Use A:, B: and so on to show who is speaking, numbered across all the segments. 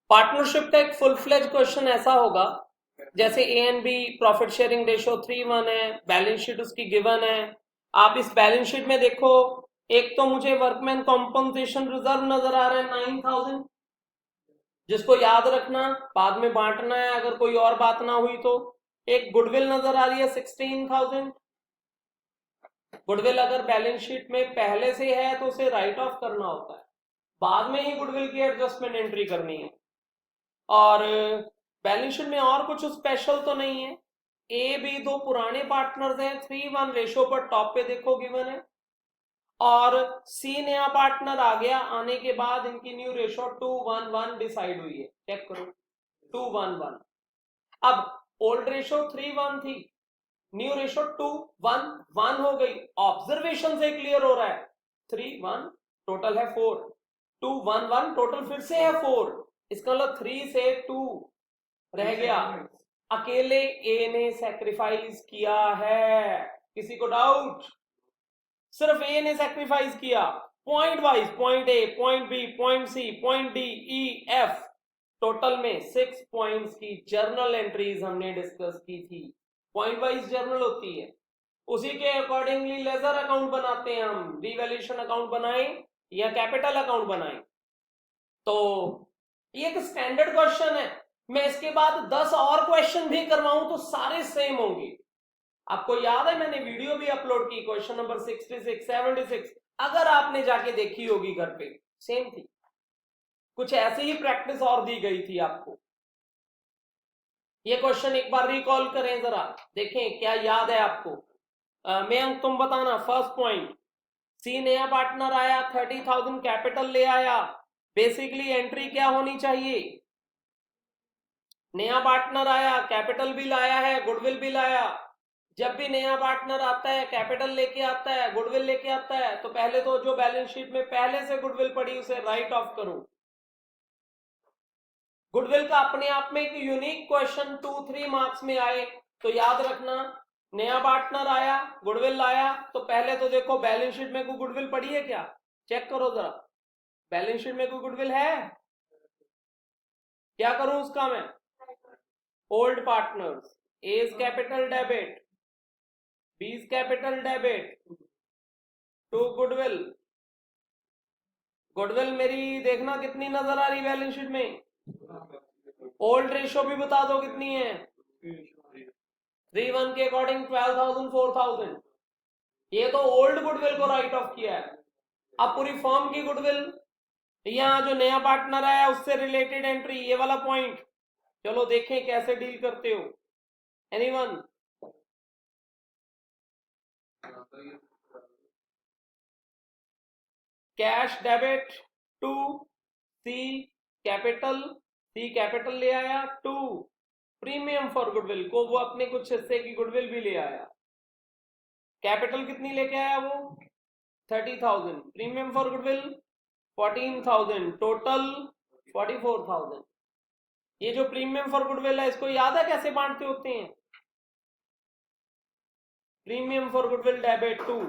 A: Partnership का एक full fledge question ऐसा होगा जैसे A and B profit sharing ratio 3:1 है, बैलेंस शीट उसकी गिवन है। आप इस बैलेंस शीट में देखो, एक तो मुझे वर्कमैन कॉम्पनसेशन रिजर्व नजर आ रहा है 9,000, जिसको याद रखना, बाद में बांटना है अगर कोई और बात ना हुई तो। एक गुडविल नजर आ रही है 16,000। गुडविल अगर बैलेंस शीट में पहले से है तो उसे राइट ऑफ करना होता है, बाद में ही गुडविल की एडजस्टमेंट एंट्री करनी है। और बैलेंस शीट में और कुछ स्पेशल तो नहीं है। ए बी दो पुराने पार्टनर्स हैं, 3:1 रेशो पर टॉप पे देखो गिवन है। और सी नया पार्टनर आ गया, आने के बाद इनकी न्यू रेशो 2:1:1 डिसाइड हुई है। चेक करो 2:1:1। अब ओल्ड रेशो 3:1 थी, न्यू रेशो 2:1:1 हो गई। ऑब्जर्वेशन से क्लियर हो रहा है 3:1 टोटल है 4, 2:1:1 टोटल फिर से है 4। इसका मतलब 3 से 2 रह गया। अकेले ए ने सैक्रिफाइस किया है, किसी को डाउट? सिर्फ ए ने सैक्रिफाइस किया। Point wise, point A, point B, point C, point D, E, F, total में 6 पॉइंट्स की जर्नल एंट्रीज हमने डिस्कस की थी। पॉइंट वाइज जर्नल होती है, उसी के अकॉर्डिंगली लेजर अकाउंट बनाते हैं हम। रिवैल्यूएशन अकाउंट बनाएं या कैपिटल अकाउंट बनाएं, तो ये एक स्टैंडर्ड क्वेश्चन है। मैं इसके बाद 10 और क्वेश्चन भी करवाऊं तो सारे सेम होंगे। आपको याद है मैंने वीडियो भी अपलोड की, क्वेश्चन नंबर 66, 76, अगर आपने जाके देखी होगी घर पे, सेम थी। कुछ ऐसी ही प्रैक्टिस और दी गई थी आपको। ये क्वेश्चन एक बार रिकॉल करें जरा, देखें क्या याद है आपको। मैं तुम बताना। फर्स्ट पॉइंट, सी नया पार्टनर आया, 30,000 कैपिटल ले आया। बेसिकली एंट्री क्या होनी चाहिए? नया पार्टनर आया, कैपिटल भी लाया है, गुडविल भी लाया। जब भी नया पार्टनर आता है, कैपिटल लेके आता है, गुडविल लेके आता है, तो पहले तो जो बैलेंस शीट में पहले से गुडविल पड़ी उसे राइट ऑफ करो। गुडविल का अपने आप में एक यूनिक क्वेश्चन 2-3 मार्क्स में आए तो याद रखना, नया पार्टनर आया, गुडविल लाया, तो पहले तो देखो बैलेंस शीट में कोई गुडविल पड़ी है क्या, चेक करो जरा। बैलेंस शीट में कोई गुडविल है? क्या करूं उसका मैं? Old partners, A's capital debit, B's capital debit to goodwill. Goodwill मेरी देखना कितनी नजर आ रही बैलेंस शीट में। ओल्ड रेशो भी बता दो कितनी है। 3:1 के अकॉर्डिंग 12,000, 4,000। ये तो ओल्ड गुडविल को राइट ऑफ किया है। अब पूरी फर्म की गुडविल, यहाँ जो नया पार्टनर आया उससे रिलेटेड एंट्री, ये वाला पॉइंट। चलो देखें कैसे डील करते हो। Anyone? Cash debit to C capital, C capital ले आया, टू प्रीमियम फॉर गुडविल को, वो अपने कुछ हिस्से की गुडविल भी ले आया। कैपिटल कितनी लेके आया वो? 30,000। Premium for goodwill 14,000, total 44,000। ये जो प्रीमियम फॉर गुडविल है, इसको याद है कैसे बांटते होते हैं? Premium for goodwill debit to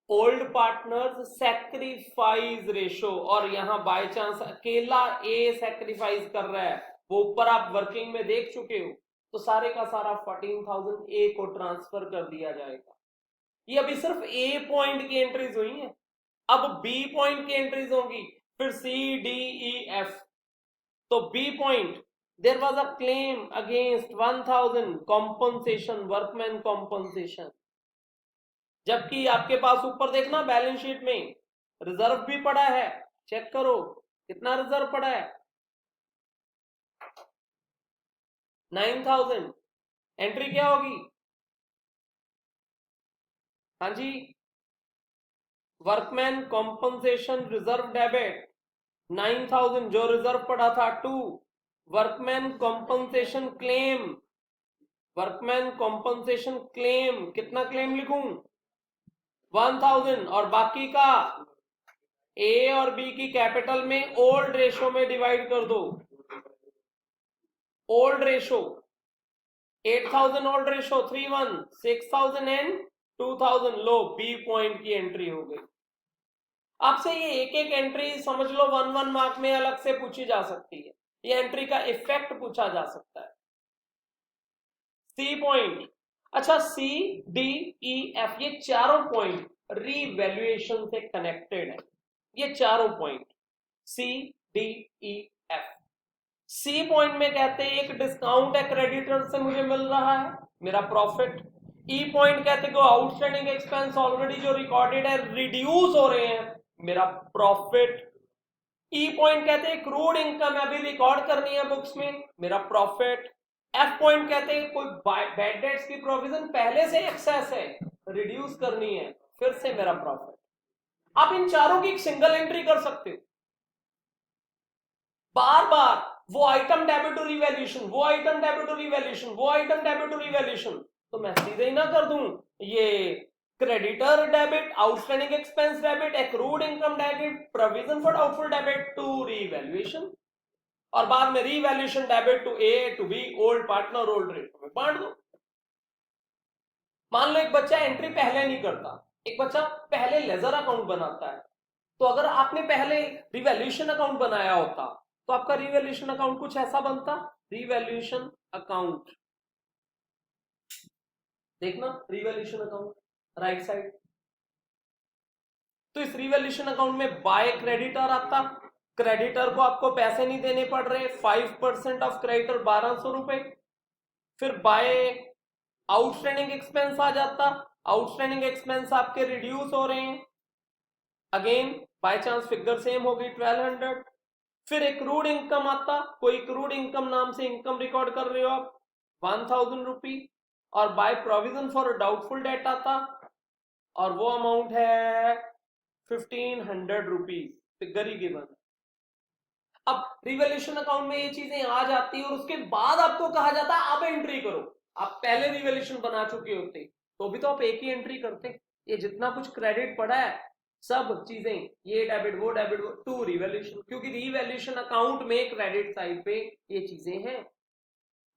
A: old partners sacrifice ratio, और यहां बाय चांस अकेला ए सैक्रिफाइस कर रहा है, वो ऊपर आप वर्किंग में देख चुके हो, तो सारे का सारा 14,000 ए को ट्रांसफर कर दिया जाएगा। ये अभी सिर्फ ए पॉइंट की एंट्रीज हुई हैं, अब बी पॉइंट की एंट्रीज होंगी, फिर सी डी ई एफ। तो B point, there was a claim against 1,000 compensation, workman compensation. जबकि आपके पास ऊपर देखना बैलेंस शीट में रिजर्व भी पड़ा है, चेक करो कितना रिजर्व पड़ा है, 9,000। एंट्री क्या होगी? हाँ जी, वर्कमैन कॉम्पनसेशन रिजर्व डेबिट 9,000 जो रिजर्व पड़ा था, to workman compensation claim, workman compensation claim, कितना क्लेम लिखूं? 1,000। और बाकी का ए और बी की कैपिटल में ओल्ड रेशो में डिवाइड कर दो। Old ratio 8,000, old ratio 3:1, 6,000 and 2,000। लो बी पॉइंट की एंट्री हो गई। आपसे ये एक एक एंट्री समझ लो 1-1 मार्क में अलग से पूछी जा सकती है। ये एंट्री का इफेक्ट पूछा जा सकता है। सी पॉइंट, अच्छा सी डी ई एफ ये चारों पॉइंट रीवैल्यूएशन से कनेक्टेड है। ये चारों point C D E F. C point में कहते हैं एक डिस्काउंट है क्रेडिटर से मुझे मिल रहा है, मेरा प्रॉफिट। ई पॉइंट कहते हैं आउटस्टैंडिंग एक्सपेंस ऑलरेडी जो रिकॉर्डेड है रिड्यूस हो रहे हैं, मेरा प्रॉफिट। ई पॉइंट कहते हैं क्रूड इनकम अभी रिकॉर्ड करनी है बुक्स में, मेरा प्रॉफिट। एफ पॉइंट कहते हैं कोई बैड डेट्स की प्रोविजन पहले से एक्सेस है, रिड्यूस करनी है, फिर से मेरा प्रॉफिट। आप इन चारों की एक सिंगल एंट्री कर सकते हो। बार बार वो आइटम डेबिट टू रिवैल्यूएशन, वो आइटम डेबिट टू रिवैल्यूएशन, वो आइटम डेबिट टू रिवैल्यूएशन, तो मैं सीधे ही ना कर दूं ये creditor debit, outstanding expense debit, accrued income debit, provision for doubtful debit to revaluation, और बाद में revaluation debit to A to B, old partner old rate में बांट दो। मान लो एक बच्चा एंट्री पहले नहीं करता, एक बच्चा पहले लेजर अकाउंट बनाता है, तो अगर आपने पहले रिवैल्यूएशन अकाउंट बनाया होता तो आपका रिवैल्यूएशन अकाउंट कुछ ऐसा बनता, रिवैल्यूएशन अकाउंट, देखना रिवैल्यूएशन अकाउंट राइट साइड। तो इस रिवैल्यूएशन अकाउंट में बाय क्रेडिटर आता, क्रेडिटर को आपको पैसे नहीं देने पड़ रहे, 5% ऑफ क्रेडिटर 1200 रुपए। फिर बाय आउटस्टैंडिंग एक्सपेंस आ जाता, आउटस्टैंडिंग एक्सपेंस आपके रिड्यूस हो रहे हैं, again by chance figure same होगी 1200। फिर एक्रूड इनकम आता, कोई एक्रूड इनकम नाम से इनकम रिकॉर्ड कर रहे हो आप 1000 रुपी, और by provision for doubtful date आता, और वो अमाउंट है 1500 रुपीज, फिगर ही गिवन। अब रिवैल्यूएशन अकाउंट में ये चीजें आ जाती है और उसके बाद आपको कहा जाता है आप एंट्री करो। आप पहले रिवैल्यूएशन बना चुके होते तो भी तो आप एक ही एंट्री करते। ये जितना कुछ क्रेडिट पड़ा है सब चीजें, ये डेबिट वो टू रिवैल्यूएशन, क्योंकि रिवैल्यूएशन अकाउंट में क्रेडिट साइड पे ये चीजें हैं।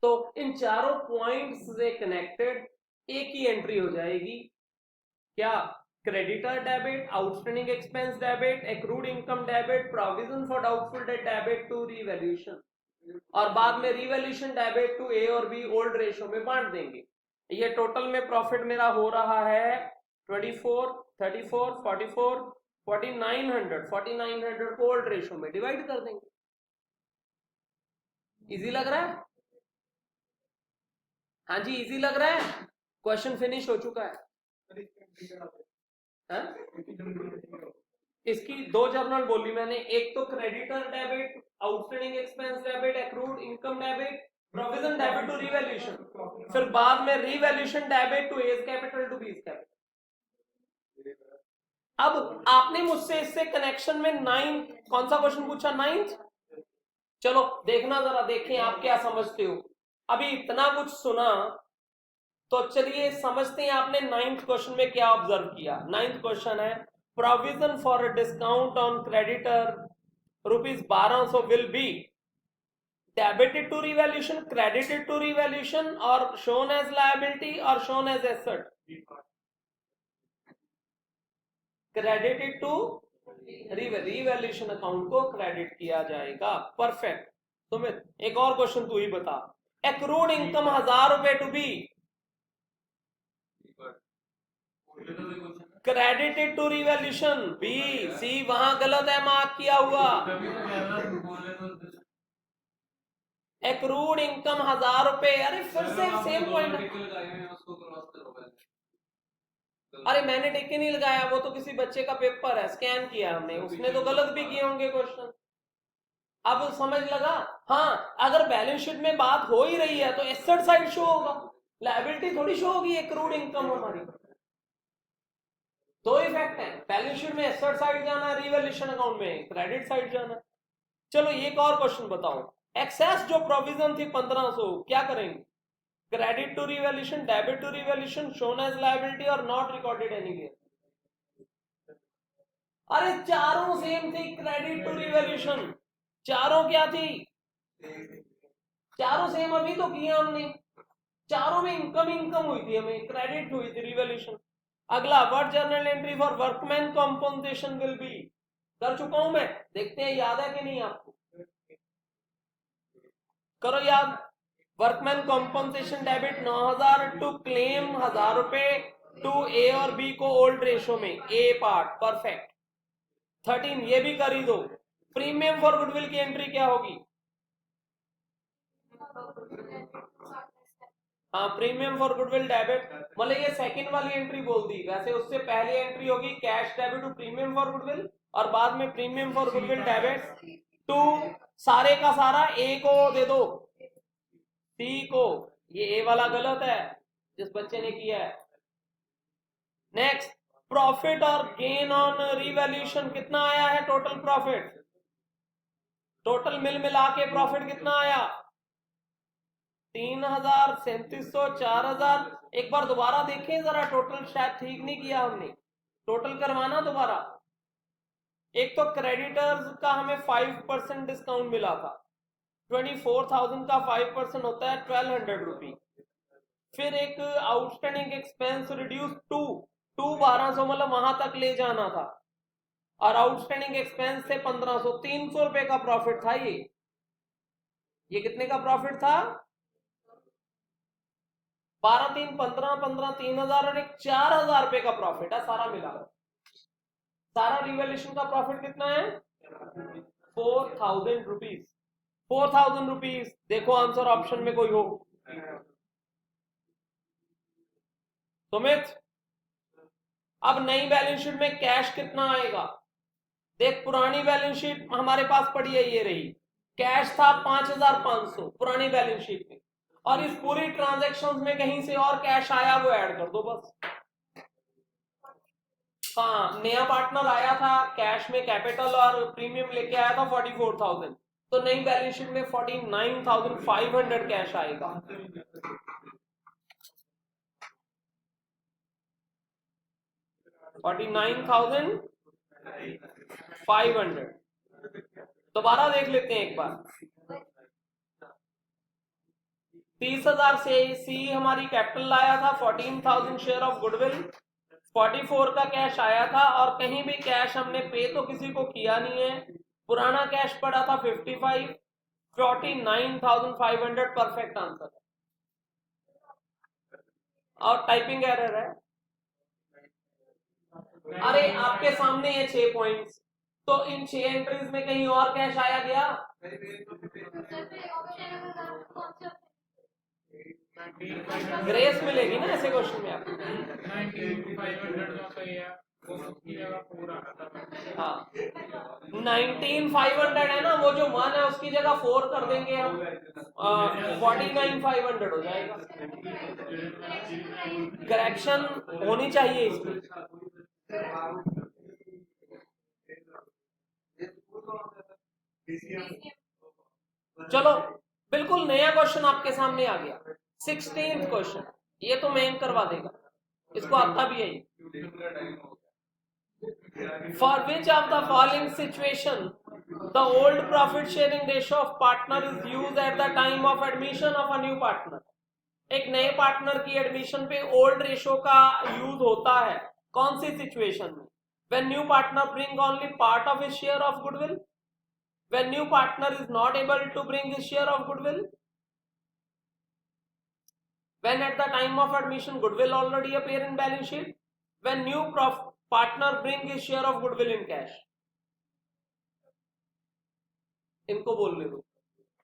A: तो इन चारों पॉइंट्स से कनेक्टेड एक ही एंट्री हो जाएगी, क्या, creditor debit, outstanding expense debit, accrued income debit, provision for doubtful debt debit to revaluation, और बाद में रिवैल्यूएशन डेबिट टू ए और बी ओल्ड रेशो में बांट देंगे। ये टोटल में प्रॉफिट मेरा हो रहा है 24, 34, 44, 4900 को ओल्ड रेशो में डिवाइड कर देंगे। इजी लग रहा है? हाँ जी इजी लग रहा है, क्वेश्चन फिनिश हो चुका है। इसकी दो जर्नल बोली मैंने, एक तो creditor debit, outstanding expense debit, accrued income debit, provision debit to revaluation, फिर बाद में revaluation debit to A's capital to B's capital. अब आपने मुझसे इससे कनेक्शन में 9 कौन सा क्वेश्चन पूछा, 9th? चलो देखना जरा, देखें आप क्या समझते हो। अभी इतना कुछ सुना तो चलिए समझते हैं आपने 9th क्वेश्चन में क्या ऑब्जर्व किया। 9th क्वेश्चन है provision for discount on creditor ₹1200 will be debited to revaluation, credited to revaluation, और शोन एज लायबिलिटी और shown as asset. Credited to revaluation account को क्रेडिट किया जाएगा, परफेक्ट। तुम्हें एक और क्वेश्चन तू ही बता, एक्रूड इनकम 1000 रुपए to be credited to revaluation, B C वहां गलत है, मार्क किया हुआ। एक्रूड इनकम 1000 रुपए, अरे फिर से सेम पॉइंट। अरे मैंने टिक नहीं लगाया, वो तो किसी बच्चे का पेपर है, स्कैन किया हमने, उसने तो गलत भी किए होंगे क्वेश्चन। अब समझ लगा? हाँ, अगर बैलेंस शीट में बात हो ही रही है तो एसेट साइड शो होगा, लायबिलिटी थोड़ी शो होगी एक्रूड इनकम हमारी। दो इफेक्ट है, बैलेंस शीट में एसेट साइड जाना है, रिवैल्यूएशन अकाउंट में क्रेडिट साइड जाना है। चलो एक और क्वेश्चन बताओ, एक्सेस जो प्रोविजन थी 1500 क्या करेंगे, credit to revaluation, debit to revaluation, shown as liability और नॉट रिकॉर्डेड एनीवेयर। अरे चारों सेम थी, क्रेडिट टू रिवैल्यूएशन, चारों क्या थी, चारों सेम अभी तो किया हमने, चारों में इनकम हुई थी, हमें क्रेडिट हुई थी रिवैल्यूएशन। अगला work journal entry for workman compensation will be, कर चुका हूं मैं, देखते हैं याद है कि नहीं आपको। करो याद। Workman compensation debit 9000 to claim 1000 रुपए टू ए और बी को ओल्ड रेशो में, ए पार्ट परफेक्ट। 13 ये भी कर ही दो। प्रीमियम फॉर गुडविल की एंट्री क्या होगी? हाँ, प्रीमियम फॉर गुडविल डेबिट, मतलब ये सेकंड वाली एंट्री बोल दी। वैसे उससे पहली एंट्री होगी cash debit to premium for goodwill, और बाद में premium for goodwill debit to सारे का सारा ए को दे दो, सी को। ये ए वाला गलत है जिस बच्चे ने किया है। नेक्स्ट, प्रॉफिट और गेन ऑन रिवैल्यूएशन कितना आया है? टोटल प्रॉफिट, टोटल मिल मिला के प्रॉफिट कितना आया? 3000, 3700, 4000। एक बार दोबारा देखें जरा, टोटल शायद ठीक नहीं किया हमने, टोटल करवाना दोबारा। एक तो क्रेडिटर्स का हमें 5% डिस्काउंट मिला था, 24,000 का 5% होता है 1200 रुपी। फिर एक आउटस्टैंडिंग एक्सपेंस रिड्यूस टू 1200, मतलब वहां तक ले जाना था, और आउटस्टैंडिंग एक्सपेंस से 1500, 300 रुपए का प्रॉफिट था। ये कितने का प्रॉफिट था? 12 3 15 15 3000 और एक 4000 रुपए का प्रॉफिट है सारा मिला। सारा रिवैल्यूएशन का प्रॉफिट कितना है? 4000 रुपीज। 4000 रुपीज। देखो आंसर ऑप्शन में कोई हो। सुमित, अब नई बैलेंस शीट में कैश कितना आएगा? देख, पुरानी बैलेंस शीट हमारे पास पड़ी है, ये रही। कैश था 5500 पुरानी बैलेंस शीट में, और इस पूरी ट्रांजैक्शंस में कहीं से और कैश आया, वो ऐड कर दो बस। हाँ, नया पार्टनर आया था कैश में, कैपिटल और प्रीमियम लेके आया था 44,000, तो नई बैलेंस शीट में 49,500 कैश आएगा। $49,500। दोबारा देख लेते हैं एक बार। 30,000 से सी हमारी कैपिटल आया था, 14,000 शेयर ऑफ गुडविल, 44 का कैश आया था, और कहीं भी कैश हमने पे तो किसी को किया नहीं है। पुराना कैश पड़ा था 55, 49,500 परफेक्ट आंसर है। और टाइपिंग एरर है। अरे आपके सामने है 6 पॉइंट्स, तो इन 6 एंट्रीज में कहीं और कैश आया गया? ग्रेस मिलेगी ना ऐसे क्वेश्चन में आपको। हाँ, 19,500 है ना, वो जो 1 है उसकी जगह 4 कर देंगे हम, 49,500 हो जाएगा। करेक्शन होनी चाहिए इसमें। चलो, बिल्कुल नया क्वेश्चन आपके सामने आ गया। 16th क्वेश्चन, ये तो मैं करवा देगा, इसको आता भी है। For which of the following situation the old profit sharing ratio of partner is used at the time of admission of a new partner? एक नए पार्टनर की एडमिशन पे ओल्ड रेशो का यूज होता है, कौन सी सिचुएशन में? When new partner bring only part of his share of goodwill, when new partner is not able to bring his share of goodwill, when at the time of admission goodwill already appear in balance sheet, when new partner bring his share of goodwill in cash. इनको बोलने दो।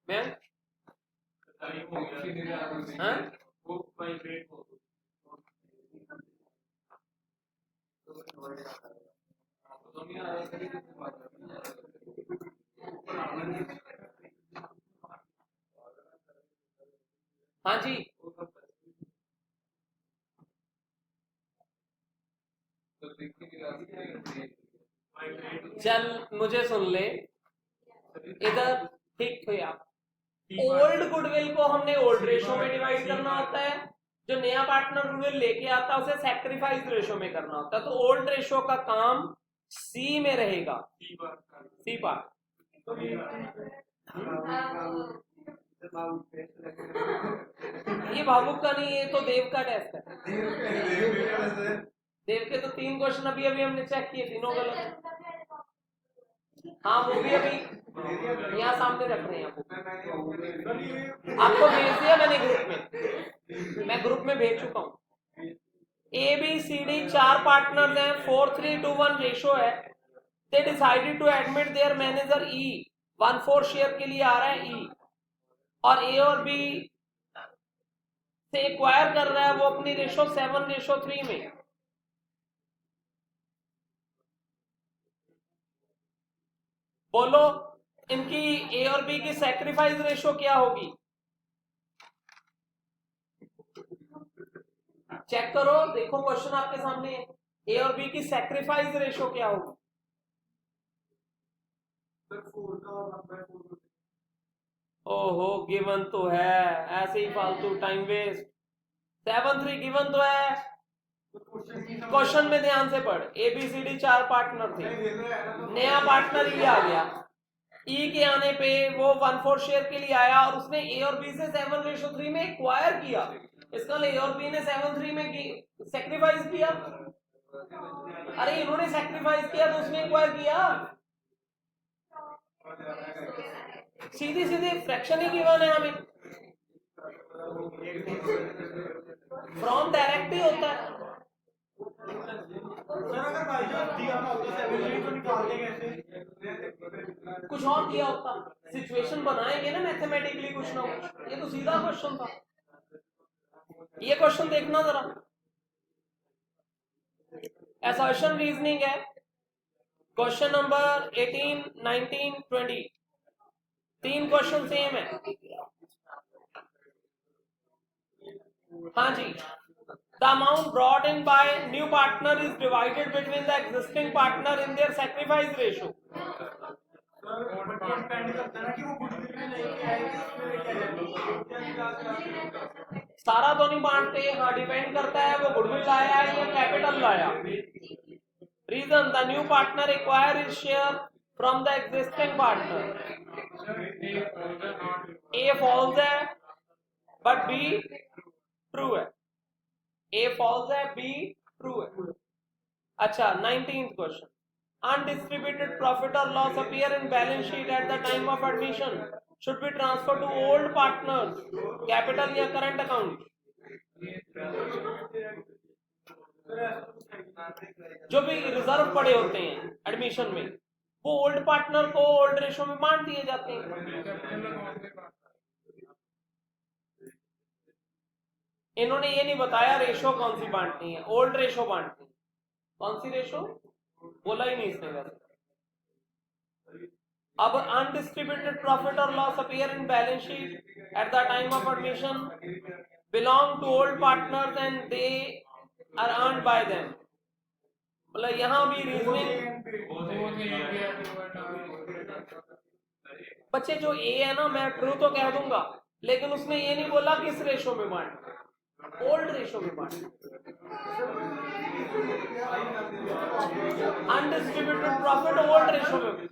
A: मैं हाँ जी, चल मुझे सुन ले इधर, ठीक हुई आप। ओल्ड गुडविल को हमने ओल्ड रेशो में डिवाइड करना होता है, जो नया पार्टनर गुडविल लेके आता है उसे सैक्रिफाइस रेशो में करना होता है। तो ओल्ड रेशो का काम सी में रहेगा, सी पार्ट। ये भावुक का नहीं, ये तो देव का टेस्ट है। देव के तो 3 क्वेश्चन अभी हमने चेक किए, तीनों गलत। हाँ, वो भी अभी यहाँ सामने रख रहे हैं आपको भेज दिया मैंने ग्रुप में, मैं ग्रुप में भेज चुका हूँ। A B C D 4 partners हैं, 4:3 to 1 रेशो है। They decided to admit their manager E, 1/4 share के लिए आ रहा है ई, और ए और बी से एक्वायर कर रहा है वो अपनी रेशो 7:3 में। बोलो इनकी ए और बी की सैक्रिफाइस रेशो क्या होगी? चेक करो, देखो क्वेश्चन आपके सामने है, ए और बी की सैक्रिफाइस रेशो क्या होगी? ओहो गिवन तो है, ऐसे ही फालतू टाइम वेस्ट। 7:3 गिवन तो है, क्वेश्चन में ध्यान से पढ़। A B C D 4 partner थे, नया पार्टनर ई आ गया, ई के आने पे वो 1/4 शेयर के लिए आया और उसने ए और बी से 7:3 में एक्वायर किया। इसका ए और बी ने 7:3 में सैक्रिफाइस किया। अरे इन्होंने सैक्रिफाइस किया तो उसने एक्वायर किया। सीधी सीधी फ्रैक्शन ही गिवन है हमें, फ्रॉम डायरेक्ट ही होता है। कुछ और किया होता, सिचुएशन बनाएंगे ना मैथमेटिकली कुछ ना कुछ। ये तो सीधा क्वेश्चन था, ये क्वेश्चन देखना जरा, असर्शन रीजनिंग है। क्वेश्चन नंबर 18, 19, 20 तीन क्वेश्चन सेम है। हाँ जी, the amount brought in by new partner is divided between the existing partner in their sacrifice ratio. सारा तो नहीं बांटते, हाँ डिपेंड करता है वो गुडविल लाया है या कैपिटल लाया। Reason, the new partner acquire his share from the existing partner. A false है but B ट्रू है, A false है B ट्रू है। अच्छा 19th question, undistributed profit or loss appear in balance sheet at the time of admission should be transferred to old partners, capital या current account। जो भी reserve पड़े होते हैं एडमिशन में वो ओल्ड पार्टनर को ओल्ड रेशो में बांट दिए जाते हैं। इन्होंने ये नहीं बताया रेशो कौन सी बांटनी है, ओल्ड रेशो बांटनी है। कौन सी रेशो बोला ही नहीं इसने वैसे। अब अनडिस्ट्रीब्यूटेड प्रॉफिट और loss appear in balance sheet at the time of admission belong to old partners and they are earned by them. मतलब यहां भी रीजनिंग बच्चे, जो ए है ना मैं ट्रू तो कह दूंगा, लेकिन उसने ये नहीं बोला किस रेशो में बांट, ओल्ड रेशो में बांट। अनडिस्ट्रीब्यूटेड प्रॉफिट ओल्ड रेशो में।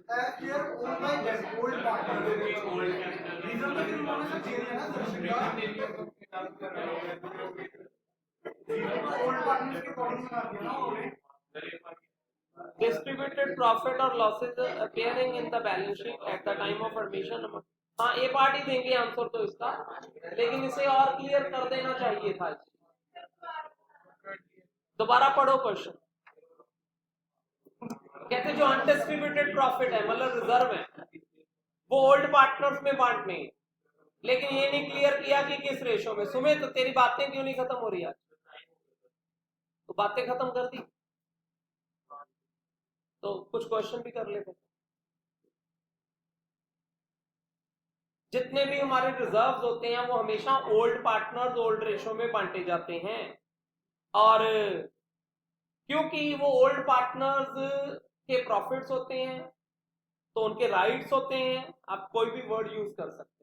A: Distributed profit or losses appearing in the balance sheet at the time of admission। हाँ ए पार्ट ही देंगे आंसर तो इसका, लेकिन इसे और क्लियर कर देना चाहिए था। दोबारा पढ़ो क्वेश्चन। कहते जो अनडिस्ट्रीब्यूटेड प्रॉफिट है मतलब रिजर्व है वो ओल्ड पार्टनर्स में बांटने, लेकिन ये नहीं क्लियर किया कि किस रेशो में। सुमित तो तेरी बातें क्यों नहीं खत्म हो रही आज? तो बातें खत्म कर दी तो कुछ क्वेश्चन भी कर लेते। जितने भी हमारे रिजर्व्स होते हैं वो हमेशा ओल्ड पार्टनर्स ओल्ड रेशो में बांटे जाते हैं, और क्योंकि वो ओल्ड पार्टनर्स के प्रॉफिट्स होते हैं तो उनके राइट्स होते हैं। आप कोई भी वर्ड यूज कर सकते हैं।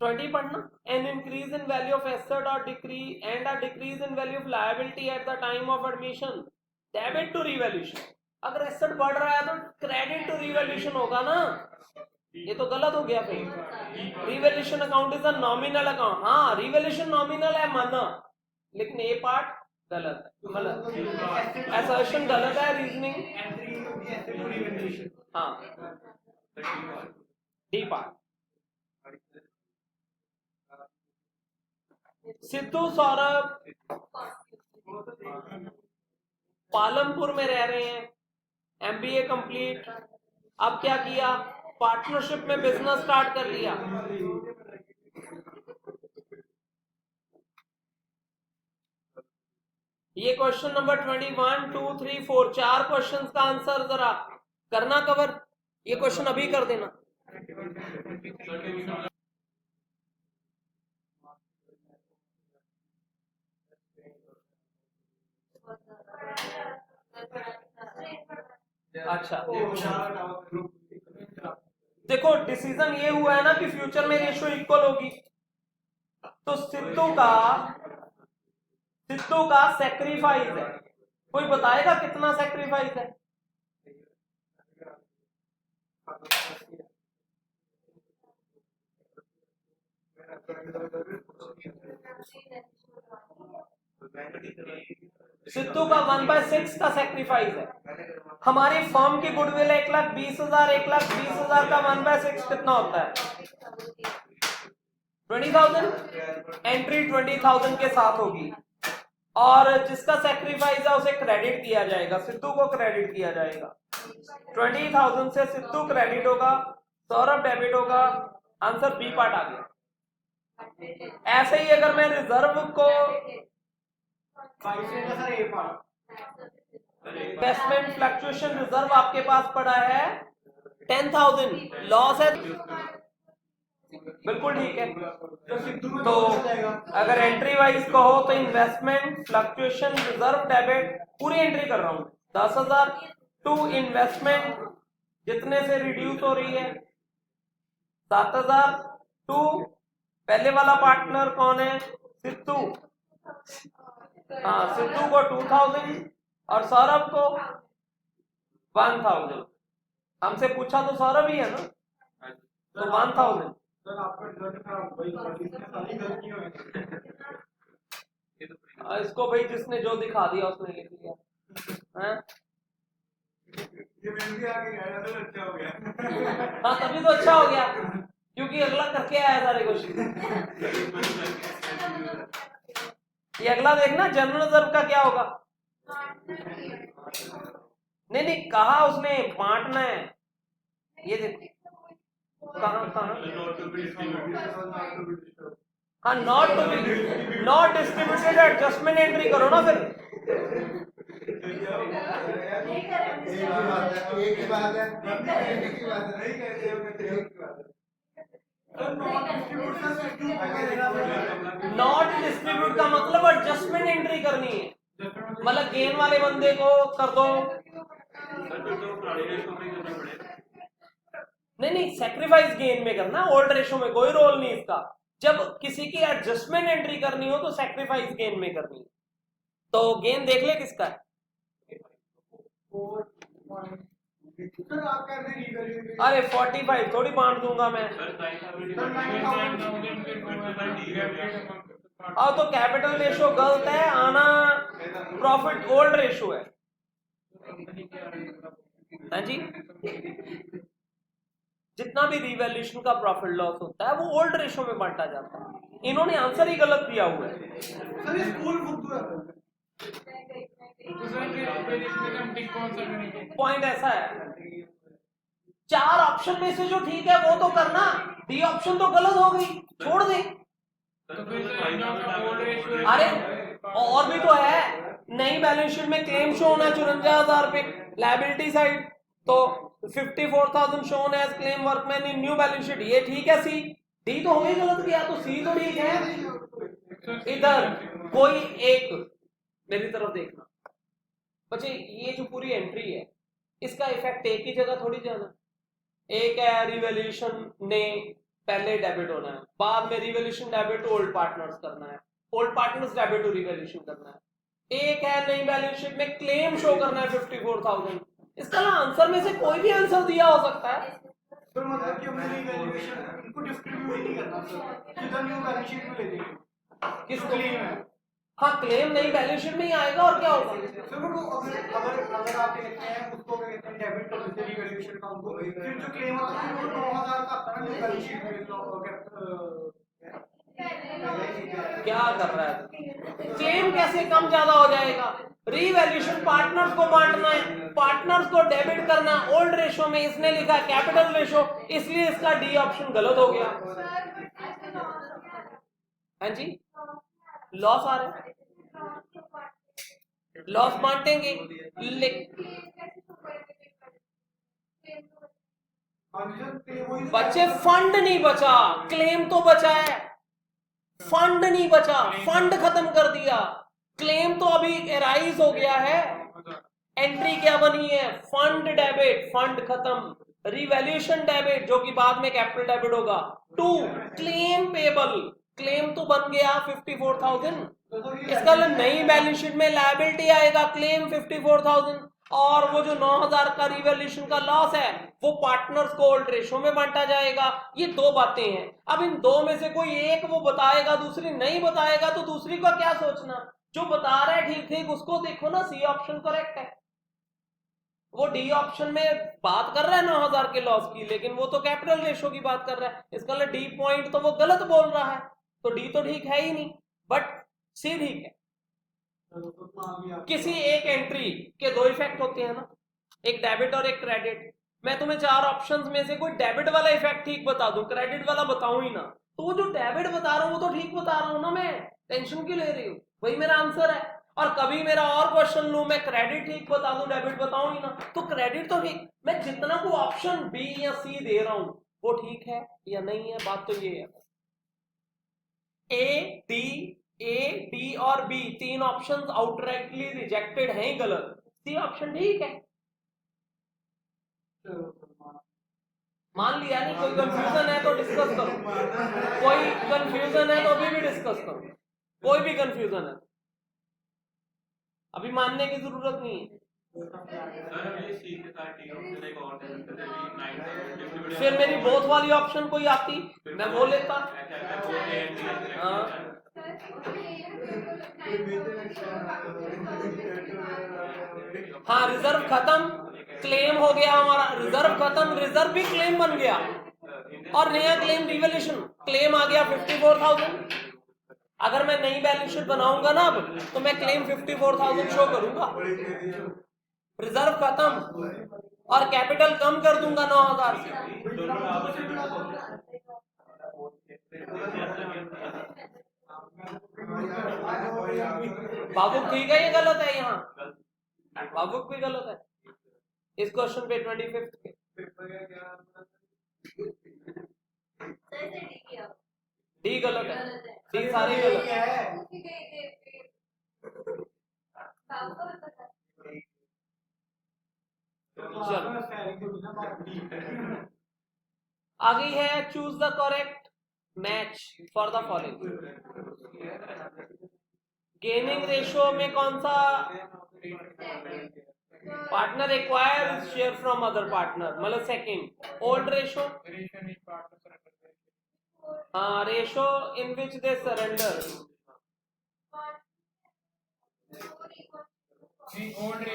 A: 20 पढ़ना, an increase in value of asset or decrease and a decrease in value of liability at the time of admission, debit to revaluation। अगर एसेट बढ़ रहा है तो क्रेडिट टू रिवैल्यूएशन होगा ना, ये तो गलत हो गया फिर। Revaluation account is a nominal account. हाँ रिवैल्यूएशन नॉमिनल है माना, लेकिन ये पार्ट गलत है, गलत, असर्शन गलत है, रीजनिंग हाँ डी पार्ट। सिद्धू सौरभ पालमपुर में रह रहे हैं, एमबीए कंप्लीट, अब क्या किया, पार्टनरशिप में बिजनेस स्टार्ट कर लिया। ये क्वेश्चन नंबर 21, 2, 3, 4 4 क्वेश्चंस का आंसर जरा करना कवर, ये क्वेश्चन अभी कर देना। अच्छा देखो डिसीजन ये हुआ है ना कि फ्यूचर में रेशियो इक्वल होगी, तो सिद्धू का सेक्रीफाइस है, कोई बताएगा कितना सेक्रीफाइस है? सिद्धू का 1/6 का सेक्रीफाइस है। हमारी फर्म की गुडविल 1,20,000, 1,20,000 का 1/6 कितना होता है? 20,000। एंट्री 20,000 के साथ होगी, और जिसका सेक्रीफाइस है उसे क्रेडिट किया जाएगा, सिद्धू को क्रेडिट किया जाएगा। 20,000 से सिद्धू क्रेडिट होगा, सौरभ डेबिट होगा, आंसर बी पार्ट आ गया। ऐसे ही अगर मैं रिजर्व को इन्वेस्टमेंट फ्लक्चुएशन रिजर्व आपके पास पड़ा है 10,000, लॉस है, बिल्कुल ठीक है। तो अगर एंट्री वाइज कहो तो इन्वेस्टमेंट फ्लक्चुएशन रिजर्व डेबिट पूरी एंट्री कर रहा हूं, 10,000 टू इन्वेस्टमेंट जितने से रिड्यूस हो रही है 7,000 टू पहले वाला पार्टनर कौन है? सिद्धू, हाँ सिद्धू को 2,000 और सौरभ को 1,000। हमसे पूछा तो सौरभ ही है ना, तो 1,000। इसको भाई जिसने जो दिखा दिया उसने लिख लिया है? ये तो अच्छा हो गया। हाँ तभी तो अच्छा हो गया, क्योंकि अगला करके आया सारे क्वेश्चन। ये अगला देखना, जनरल रिजर्व का क्या होगा? नहीं कहा उसने बांटना है, ये देखो कहाँ हाँ नॉट डिस्ट्रीब्यूटेड एडजस्टमेंट एंट्री करो ना फिर। नॉट डिस्ट्रीब्यूट का मतलब एडजस्टमेंट एंट्री करनी है, मतलब गेन वाले बंदे को कर दो। नहीं सैक्रिफाइस गेन में करना, ओल्ड रेशो में कोई रोल नहीं इसका। जब किसी की एडजस्टमेंट एंट्री करनी हो तो सैक्रिफाइस गेन में करनी है। तो गेन देख ले किसका है? अरे 45 थोड़ी बांट दूंगा मैं। और तो कैपिटल रेशो गलत है, आना प्रॉफिट ओल्ड रेशो है। हाँ जी, जितना भी रिवैल्यूएशन का प्रॉफिट लॉस होता है वो ओल्ड रेशो में बांटा जाता है। इन्होंने आंसर ही गलत दिया हुआ है। पॉइंट ऐसा है, 4 ऑप्शन में से जो ठीक है वो तो करना, डी ऑप्शन तो गलत हो गई, छोड़ दे। अरे और भी तो है, नई बैलेंस शीट में क्लेम शो होना 54,000 पे, लायबिलिटी साइड तो 54,000 शोन एज क्लेम वर्कमैन इन न्यू बैलेंस शीट, ये ठीक है। सी डी तो हमें गलत किया, तो सी तो ठीक है। इधर कोई एक मेरी तरफ देखना बच्चे, ये जो पूरी एंट्री है इसका इफेक्ट एक ही जगह थोड़ी जाना। एक है रिवैल्यूएशन ने पहले डेबिट होना है, बाद में रिवैल्यूएशन डेबिट ओल्ड पार्टनर्स करना है, old partners debit to revaluation करना है। एक है नई बैलेंस शीट में क्लेम शो करना है 54,000। इसका ना आंसर में से कोई भी आंसर दिया हो सकता है। तो मतलब कि हमने रिवैल्यूएशन इनको डिस्ट्रीब्यूट नहीं करना, सीधा न्यू बैलेंस शीट में ले देंगे। किस क्लेम है हाँ क्लेम नहीं बैलेंस शीट में ही आएगा और क्या होगा।
B: अगर आप कहते हैं उसको कहते हैं डेबिट कर देते हैं रिवैल्यूएशन अकाउंट को, फिर जो क्लेम आता है वो 9000 का आता है ना बैलेंस शीट में।
A: क्या कर रहा है, क्लेम कैसे कम ज्यादा हो जाएगा। रीवैल्यूएशन पार्टनर्स को बांटना है, पार्टनर्स को डेबिट करना ओल्ड रेशो में, इसने लिखा कैपिटल रेशो, इसलिए इसका डी ऑप्शन गलत हो गया। हाँ जी, लॉस आ रहा है, लॉस बांटेंगे। बच्चे फंड नहीं बचा, क्लेम तो बचा है, फंड नहीं बचा, फंड खत्म कर दिया, क्लेम तो अभी एराइज हो गया है। एंट्री क्या बनी है, फंड डेबिट, फंड खत्म, रिवैल्यूएशन डेबिट जो कि बाद में कैपिटल डेबिट होगा। 2 क्लेम पेबल, क्लेम तो बन गया 54,000, इसका नई बैलेंस शीट में लायबिलिटी आएगा क्लेम 54,000, और वो जो 9,000 का रिवैल्यूएशन का लॉस है वो पार्टनर्स को ओल्ड रेशो में बांटा जाएगा। ये दो बातें हैं। अब इन दो में से कोई एक वो बताएगा दूसरी नहीं बताएगा, तो दूसरी का क्या सोचना, जो बता रहा है ठीक ठीक उसको देखो ना, सी ऑप्शन करेक्ट है। वो डी ऑप्शन में बात कर रहा है 9,000 के लॉस की, लेकिन वो तो कैपिटल रेशो की बात कर रहा है, इसका मतलब डी पॉइंट तो वो गलत बोल रहा है, तो डी तो ठीक है ही नहीं, बट सी ठीक है। किसी एक एंट्री के दो इफेक्ट होते हैं ना, एक डेबिट और एक क्रेडिट। मैं तुम्हें 4 ऑप्शंस में से कोई डेबिट वाला इफेक्ट ठीक बता दूं, क्रेडिट वाला बताऊं ही ना, तो वो जो डेबिट बता रहा हूं वो तो ठीक बता रहा हूं ना, मैं टेंशन क्यों ले रही हूं, वही मेरा आंसर है। और कभी मेरा और क्वेश्चन लूं, मैं क्रेडिट ठीक बता दूं डेबिट बताऊं ही ना, तो क्रेडिट तो ठीक, मैं जितना को ऑप्शन बी या सी दे रहा हूं वो ठीक है या नहीं है, बात तो ये है। ए डी और बी तीन ऑप्शंस आउटराइटली रिजेक्टेड हैं, गलत, सी ऑप्शन ठीक है। मान लिया नहीं, कोई कंफ्यूजन है तो डिस्कस करो, कोई कंफ्यूजन है तो अभी भी डिस्कस करो, कोई भी कंफ्यूजन है अभी मानने की जरूरत नहीं है। फिर मेरी बोथ वाली ऑप्शन कोई आती मैं वो लेता। हाँ रिजर्व खत्म, क्लेम हो गया हमारा, रिजर्व खत्म, रिजर्व भी क्लेम बन गया, और नया क्लेम रिवैल्यूएशन, क्लेम आ गया 54,000। अगर मैं नई बैलेंस शीट बनाऊंगा ना अब, तो मैं क्लेम 54,000 शो करूंगा, रिजर्व खत्म और कैपिटल कम कर दूंगा 9,000 से। बाबू ठीक है, ये गलत है, यहाँ बाबू भी गलत है इस क्वेश्चन पे 25 पे। डी गलत है, डी सारे गलत है। चलो आगे है, choose the correct match for the following. Gaining ratio में कौन सा, partner acquire share from other partner, मतलब सेकंड। ओल्ड रेशो, हाँ ratio in which they surrender,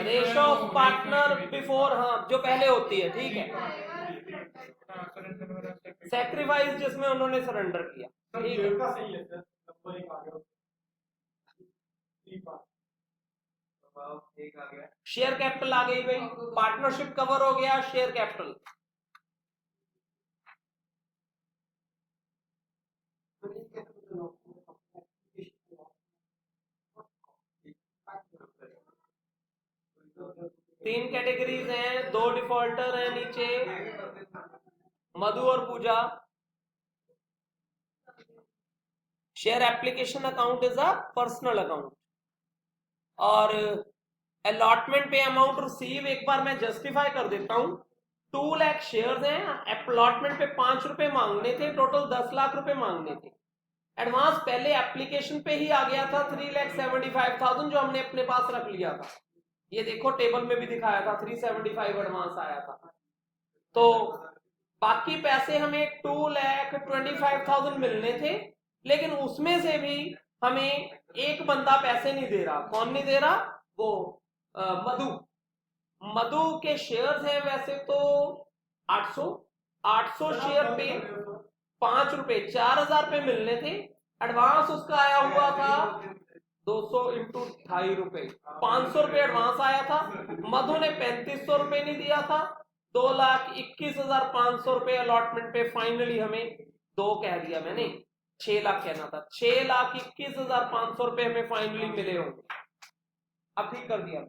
A: ratio of partner before, हाँ जो पहले होती है, ठीक है। सैक्रिफाइस जिसमें उन्होंने सरेंडर किया, ठीक है। शेयर कैपिटल आ गई भाई, पार्टनरशिप कवर हो गया, शेयर कैपिटल। तीन कैटेगरीज हैं, 2 डिफॉल्टर हैं नीचे, मधु और Pooja. Share application account is a personal account, और अलॉटमेंट पे अमाउंट रिसीव, एक बार मैं जस्टिफाई कर देता हूं। 2 लाख शेयर्स हैं, अलॉटमेंट पे 5 रुपए मांगने थे, टोटल 10 लाख रुपए मांगने थे। एडवांस पहले एप्लीकेशन पे ही आ गया था 3,75,000 जो हमने अपने पास रख लिया था, ये देखो टेबल में भी दिखाया था 375 एडवांस आया था। तो बाकी पैसे हमें 2,25,000 मिलने थे, लेकिन उसमें से भी हमें एक बंदा पैसे नहीं दे रहा, कौन नहीं दे रहा? वो मधु। मधु के शेयर्स हैं वैसे तो 800 शेयर पे 5 रुपए, 4,000 पे मिलने थे। एडवांस उसका आया हुआ था 200 इंटू 2.5 रुपए, 500 रुपए एडवांस आया था। मधु ने 3500 रुपए नहीं दिया था। 2,21,500 रुपए अलॉटमेंट पे फाइनली हमें 2 कह दिया मैंने, 6 लाख कहना था। 6,21,500 रुपए हमें फाइनली मिले होंगे। अब ठीक कर दिया।